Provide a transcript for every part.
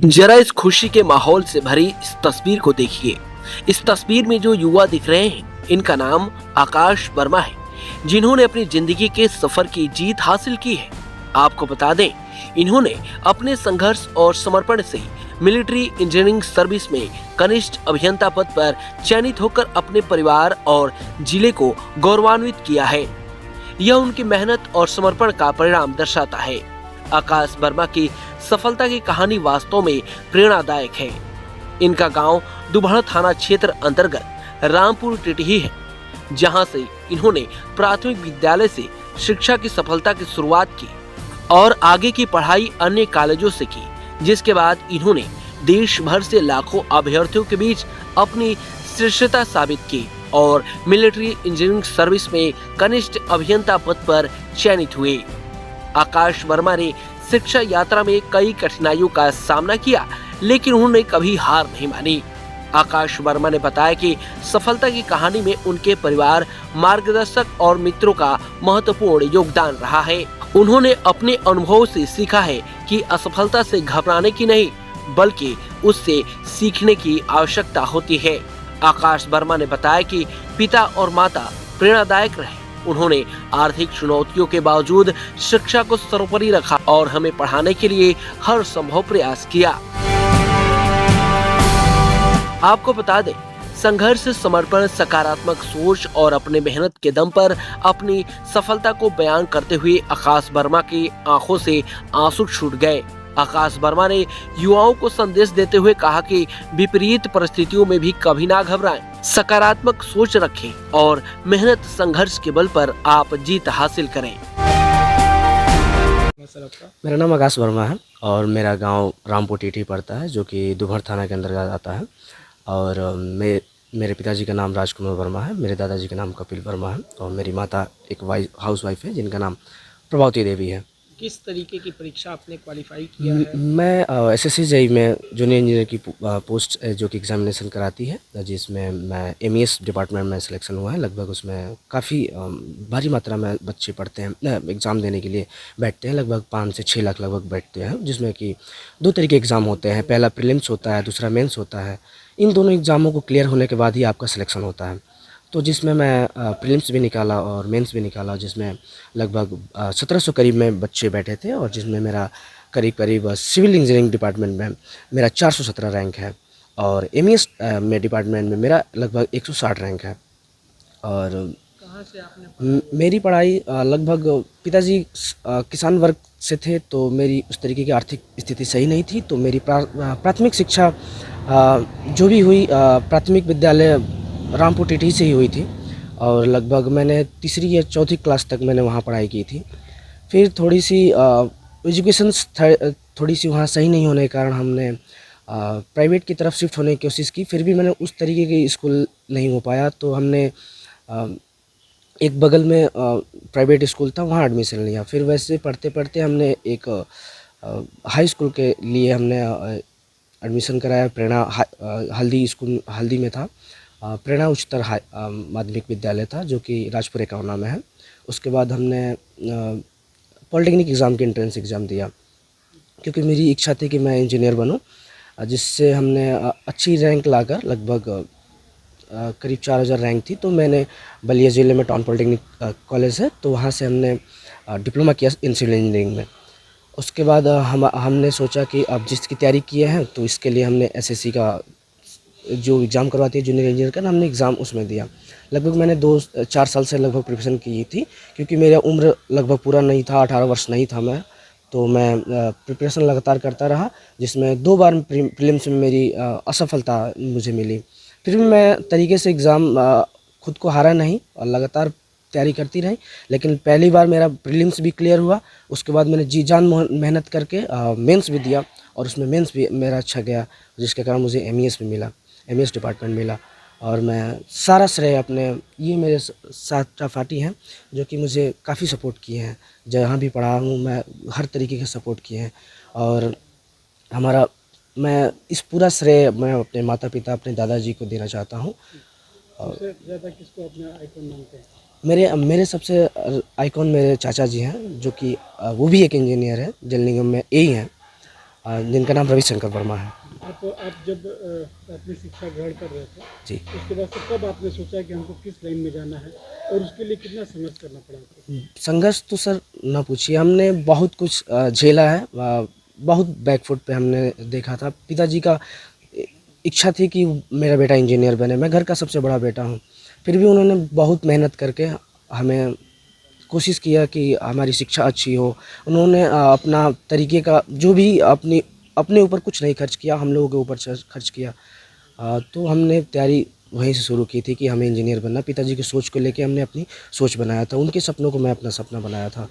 जरा इस खुशी के माहौल से भरी इस तस्वीर को देखिए। इस तस्वीर में जो युवा दिख रहे हैं, इनका नाम आकाश वर्मा है, जिन्होंने अपनी जिंदगी के सफर की जीत हासिल की है। आपको बता दें, इन्होंने अपने संघर्ष और समर्पण से मिलिट्री इंजीनियरिंग सर्विस में कनिष्ठ अभियंता पद पर चयनित होकर अपने परिवार और जिले को गौरवान्वित किया है। यह उनकी मेहनत और समर्पण का परिणाम दर्शाता है। आकाश वर्मा की सफलता की कहानी वास्तव में प्रेरणादायक है। इनका गांव दुबहड़ थाना क्षेत्र अंतर्गत रामपुर टिटही है, जहां से इन्होंने प्राथमिक विद्यालय से शिक्षा की सफलता की शुरुआत की और आगे की पढ़ाई अन्य कॉलेजों से की, जिसके बाद इन्होंने देश भर से लाखों अभ्यर्थियों के बीच अपनी श्रेष्ठता साबित की और मिलिट्री इंजीनियरिंग सर्विस में कनिष्ठ अभियंता पद पर चयनित हुए। आकाश वर्मा ने शिक्षा यात्रा में कई कठिनाइयों का सामना किया, लेकिन उन्होंने कभी हार नहीं मानी। आकाश वर्मा ने बताया कि सफलता की कहानी में उनके परिवार, मार्गदर्शक और मित्रों का महत्वपूर्ण योगदान रहा है। उन्होंने अपने अनुभव से सीखा है कि असफलता से घबराने की नहीं, बल्कि उससे सीखने की आवश्यकता होती है। आकाश वर्मा ने बताया कि पिता और माता प्रेरणादायक रहे। उन्होंने आर्थिक चुनौतियों के बावजूद शिक्षा को सर्वोपरि रखा और हमें पढ़ाने के लिए हर संभव प्रयास किया। आपको बता दें, संघर्ष, समर्पण, सकारात्मक सोच और अपने मेहनत के दम पर अपनी सफलता को बयान करते हुए आकाश वर्मा की आंखों से आंसू छूट गए। आकाश वर्मा ने युवाओं को संदेश देते हुए कहा कि विपरीत परिस्थितियों में भी कभी ना घबराएं, सकारात्मक सोच रखें और मेहनत संघर्ष के बल पर आप जीत हासिल करें। मेरा नाम आकाश वर्मा है और मेरा गांव रामपुर टिटही पड़ता है, जो कि दुबहड़ थाना के अंतर्गत आता है। और मेरे पिताजी का नाम राजकुमार वर्मा है, मेरे दादाजी का नाम कपिल वर्मा है और मेरी माता एक हाउस वाइफ है जिनका नाम प्रभावती देवी है। किस तरीके की परीक्षा आपने क्वालिफाई किया है? मैं एसएससी जेईई में जूनियर इंजीनियर की पोस्ट जो कि एग्जामिनेशन कराती है, जिसमें मैं एमईएस डिपार्टमेंट में सिलेक्शन हुआ है। लगभग उसमें काफ़ी भारी मात्रा में बच्चे पढ़ते हैं, एग्ज़ाम देने के लिए बैठते हैं। लगभग 5 से 6 लाख लगभग बैठते हैं, जिसमें कि 2 तरह के एग्ज़ाम होते हैं। पहला प्रीलिम्स होता है, दूसरा मेंस होता है। इन दोनों एग्ज़ामों को क्लियर होने के बाद ही आपका सिलेक्शन होता है। तो जिसमें मैं प्रीलिम्स भी निकाला और मेंस भी निकाला, जिसमें लगभग 1700 करीब में बच्चे बैठे थे और जिसमें मेरा करीब सिविल इंजीनियरिंग डिपार्टमेंट में मेरा 417 रैंक है और एमईएस में डिपार्टमेंट में मेरा लगभग 160 रैंक है। और कहाँ से आपने मेरी पढ़ाई लगभग पिताजी किसान वर्ग से थे, तो मेरी उस तरीके की आर्थिक स्थिति सही नहीं थी। तो मेरी प्राथमिक शिक्षा जो भी हुई प्राथमिक विद्यालय रामपुर टिटही से ही हुई थी और लगभग मैंने 3री या 4थी क्लास तक मैंने वहाँ पढ़ाई की थी। फिर थोड़ी सी एजुकेशन थोड़ी सी वहाँ सही नहीं होने के कारण हमने प्राइवेट की तरफ शिफ्ट होने की कोशिश की। फिर भी मैंने उस तरीके की स्कूल नहीं हो पाया, तो हमने एक बगल में प्राइवेट स्कूल था, वहाँ एडमिशन लिया। फिर वैसे पढ़ते पढ़ते हमने एक हाई स्कूल के लिए हमने एडमिशन कराया। प्रेरणा हल्दी स्कूल हल्दी में था, प्रेरणा उच्चतर माध्यमिक विद्यालय था, जो कि राजपुर एकावना में है। उसके बाद हमने पॉलिटेक्निक एग्ज़ाम की एंट्रेंस एग्ज़ाम दिया, क्योंकि मेरी इच्छा थी कि मैं इंजीनियर बनूं, जिससे हमने अच्छी रैंक लाकर लगभग करीब 4000 रैंक थी। तो मैंने बलिया ज़िले में टाउन पॉलिटेक्निक कॉलेज है, तो वहाँ से हमने डिप्लोमा किया इन सिविल इंजीनियरिंग में। उसके बाद हमने सोचा कि अब जिसकी तैयारी किए हैं, तो इसके लिए हमने एसएससी का जो एग्ज़ाम करवाती है जूनियर इंजीनियर का, हमने एग्ज़ाम उसमें दिया। लगभग मैंने 2-4 साल से लगभग प्रिपरेशन की थी, क्योंकि मेरा उम्र लगभग पूरा नहीं था, 18 वर्ष नहीं था मैं। तो मैं प्रिपरेशन लगातार करता रहा, जिसमें 2 बार प्रीलिम्स में मेरी असफलता मुझे मिली। फिर भी मैं तरीके से एग्ज़ाम खुद को हारा नहीं और लगातार तैयारी करती रही। लेकिन पहली बार मेरा प्रीलिम्स भी क्लियर हुआ। उसके बाद मैंने जी जान मेहनत करके मेंस भी दिया और उसमें मेंस भी मेरा अच्छा गया, जिसके कारण मुझे एमईएस भी मिला, एमईएस डिपार्टमेंट मिला। और मैं सारा श्रेय अपने ये मेरे साथ फाटी हैं, जो कि मुझे काफ़ी सपोर्ट किए हैं। जहाँ भी पढ़ा हूँ मैं हर तरीके के सपोर्ट किए हैं। और मैं इस पूरा श्रेय मैं अपने माता पिता, अपने दादाजी को देना चाहता हूँ। सबसे ज़्यादा किसको अपना आइकॉन मानते हैं? मेरे सबसे आइकॉन मेरे चाचा जी हैं, जो कि वो भी एक इंजीनियर है, जल निगम में एई हैं। जिनका नाम रविशंकर वर्मा है। आप जब अपनी शिक्षा ग्रहण कर रहे थे जी। उसके बाद से कब आपने सोचा कि हमको किस लाइन में जाना है और उसके लिए कितना संघर्ष करना पड़ा आपको? संघर्ष तो सर ना पूछिए, हमने बहुत कुछ झेला है। बहुत बैकफुट पे हमने देखा था। पिताजी का इच्छा थी कि मेरा बेटा इंजीनियर बने। मैं घर का सबसे बड़ा बेटा हूँ, फिर भी उन्होंने बहुत मेहनत करके हमें कोशिश किया कि हमारी शिक्षा अच्छी हो। उन्होंने अपना तरीके का जो भी अपने ऊपर कुछ नहीं खर्च किया, हम लोगों के ऊपर खर्च किया। तो हमने तैयारी वहीं से शुरू की थी कि हमें इंजीनियर बनना। पिताजी की सोच को लेके हमने अपनी सोच बनाया था, उनके सपनों को मैं अपना सपना बनाया था।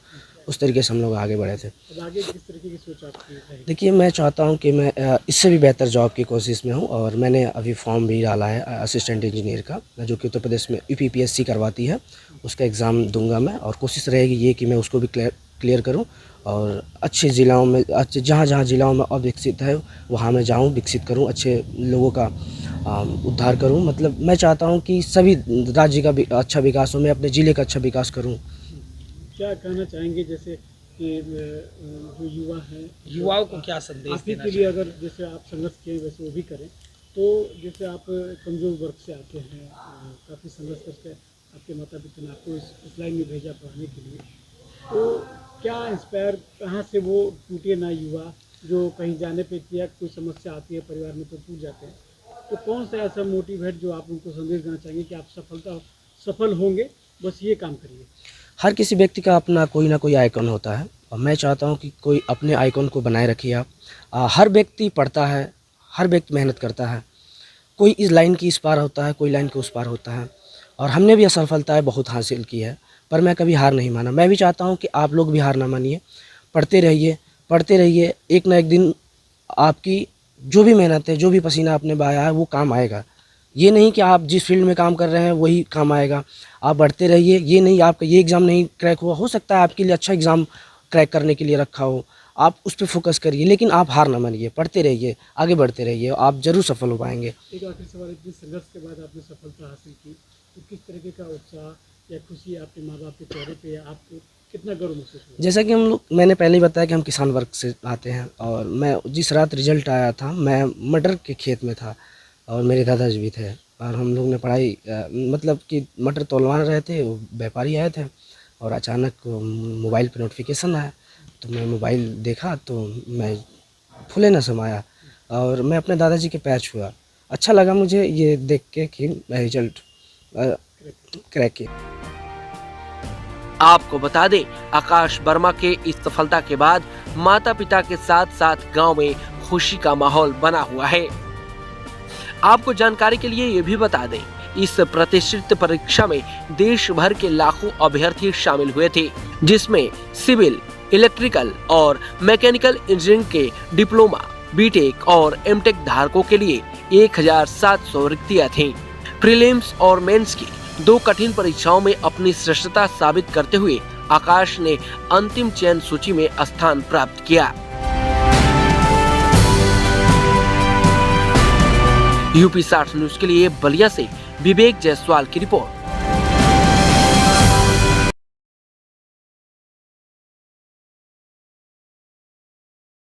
उस तरीके से हम लोग आगे बढ़े थे। अब आगे किस तरीके की सोच आपकी है? देखिए, मैं चाहता हूं कि मैं इससे भी बेहतर जॉब की कोशिश में हूं, और मैंने अभी फॉर्म भी डाला है असिस्टेंट इंजीनियर का, जो कि उत्तर प्रदेश में यूपीपीएससी करवाती है। उसका एग्ज़ाम दूंगा मैं, और कोशिश रहेगी ये कि मैं उसको भी क्लियर करूं, और अच्छे ज़िलों में, जहाँ जहाँ ज़िलों में अविकसित है वहाँ मैं जाऊँ, विकसित करूँ, अच्छे लोगों का उद्धार करूँ। मतलब मैं चाहता हूँ कि सभी राज्य का भी अच्छा विकास हो, मैं अपने ज़िले का अच्छा विकास करूँ। क्या कहना चाहेंगे जैसे कि जो युवा हैं, युवाओं को क्या संदेश आप ही देना के लिए अगर जैसे आप संघर्ष किए वैसे वो भी करें, तो जैसे आप कमज़ोर वर्ग से आते हैं, काफ़ी संघर्ष करके आपके माता पिता ने आपको इस लाइन में भेजा पढ़ाने के लिए, तो क्या इंस्पायर, कहाँ से वो टूटे ना युवा जो कहीं जाने पे किया कोई समस्या आती है परिवार में तो टूट जाते हैं, तो कौन सा ऐसा मोटिव है जो आप उनको संदेश देना चाहेंगे कि आप सफल होंगे, बस ये काम करिए? हर किसी व्यक्ति का अपना कोई ना कोई आइकन होता है, और मैं चाहता हूं कि कोई अपने आइकन को बनाए रखिए आप। हर व्यक्ति पढ़ता है, हर व्यक्ति मेहनत करता है। कोई इस लाइन की इस पार होता है, कोई लाइन के उस पार होता है, और हमने भी असफलताएं बहुत हासिल की है, पर मैं कभी हार नहीं माना। मैं भी चाहता हूं कि आप लोग भी हार ना मानिए, पढ़ते रहिए। एक ना एक दिन आपकी जो भी मेहनत है, जो भी पसीना आपने बहाया है, वो काम आएगा। ये नहीं कि आप जिस फील्ड में काम कर रहे हैं वही काम आएगा। आप बढ़ते रहिए। ये नहीं आपका ये एग्ज़ाम नहीं क्रैक हुआ, हो सकता है आपके लिए अच्छा एग्ज़ाम क्रैक करने के लिए रखा हो, आप उस पर फोकस करिए, लेकिन आप हार ना मानिए, पढ़ते रहिए, आगे बढ़ते रहिए, आप ज़रूर सफल हो पाएंगे। एक आखिरी सवाल, इतने संघर्ष के बाद आपने सफलता हासिल की, तो किस तरीके का उत्साह या खुशी आपके माँ बाप के चेहरे पे, आपको कितना गर्व महसूस हुआ? जैसा कि मैंने पहले ही बताया कि हम किसान वर्ग से आते हैं, और मैं जिस रात रिजल्ट आया था, मैं मटर के खेत में था, और मेरे दादाजी भी थे, और हम लोग ने पढ़ाई मतलब कि मटर तोलवा रहे थे, वो व्यापारी आए थे, और अचानक मोबाइल पे नोटिफिकेशन आया, तो मैं मोबाइल देखा तो मैं फूले न समाया, और मैं अपने दादाजी के पैर छुआ। अच्छा लगा मुझे ये देख के कि मैं रिजल्ट क्रैक किया। आपको बता दें, आकाश वर्मा के इस सफलता के बाद माता पिता के साथ साथ गांव में खुशी का माहौल बना हुआ है। आपको जानकारी के लिए ये भी बता दें, इस प्रतिष्ठित परीक्षा में देश भर के लाखों अभ्यर्थी शामिल हुए थे, जिसमें सिविल, इलेक्ट्रिकल और मैकेनिकल इंजीनियरिंग के डिप्लोमा, बीटेक और एमटेक धारकों के लिए 1700 रिक्तियां थीं। प्रीलिम्स और मेंस की 2 कठिन परीक्षाओं में अपनी श्रेष्ठता साबित करते हुए आकाश ने अंतिम चयन सूची में स्थान प्राप्त किया। यूपी 60 न्यूज के लिए बलिया से विवेक जायसवाल की रिपोर्ट।